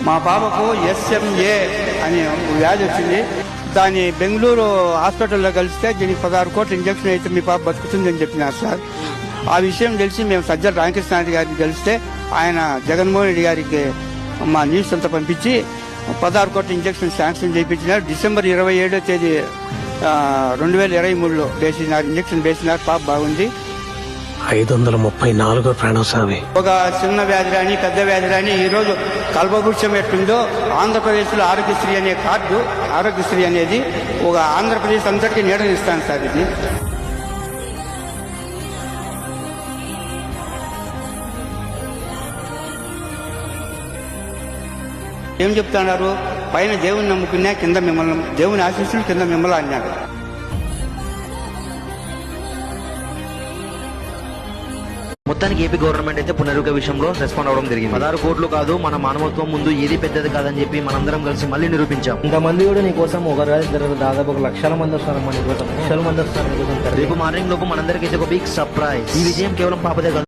మా పాపకు SMA అని వ్యాధి వచ్చింది. దాన్ని బెంగళూరు హాస్పిటల్లో కలిస్తే దీనికి 16 కోట్ల ఇంజక్షన్ అయితే మీ పాప బతుకుతుందని చెప్పినారు సార్. ఆ విషయం తెలిసి మేము సజ్జల రామకృష్ణారెడ్డి గారికి కలిస్తే ఆయన జగన్మోహన్ రెడ్డి గారికి మా న్యూస్ అంతా పంపించి 16 కోట్ల ఇంజక్షన్ శాంక్షన్ చేయించినారు. డిసెంబర్ 27వ తేదీ 2023లో వేసినారు, ఇంజక్షన్ వేసినారు. పాప బాగుంది. 534 ప్రాణం స్వామి. ఒక చిన్న వ్యాధి రాని పెద్ద వ్యాధి రాని ఈరోజు కల్పవృక్షం ఎట్టుందో ఆంధ్రప్రదేశ్లో ఆరోగ్యశ్రీ అనే కార్డు, ఆరోగ్యశ్రీ అనేది ఒక ఆంధ్రప్రదేశ్ అందరికీ నీడనిస్తాను సార్. ఇది ఏం చెప్తున్నారు? పైన దేవుని నమ్ముకున్నా, కింద మిమ్మల్ని దేవుని ఆశీస్సులు కింద మిమ్మల్ని అన్నాడు. మొత్తానికి ఏపీ గవర్నమెంట్ అయితే పునరుద్ధరణ విషయంలో రెస్పాండ్ అవడం జరిగింది. 16 కోట్లు కాదు, మన మానవత్వం ముందు ఏది పెద్దది కాదని చెప్పి మనందరం కలిసి మళ్ళీ నిరూపించాం. ఇంతమంది కూడా నీ కోసం ఒక దాదాపు 1 లక్షల మంది వస్తారు. మన కోసం లక్షల మంది వస్తారు. రేపు మార్నింగ్ లోపు మనందరికీ ఒక బిగ్ సర్ప్రైజ్. ఈ విజయం కేవలం పాపదే కాదు.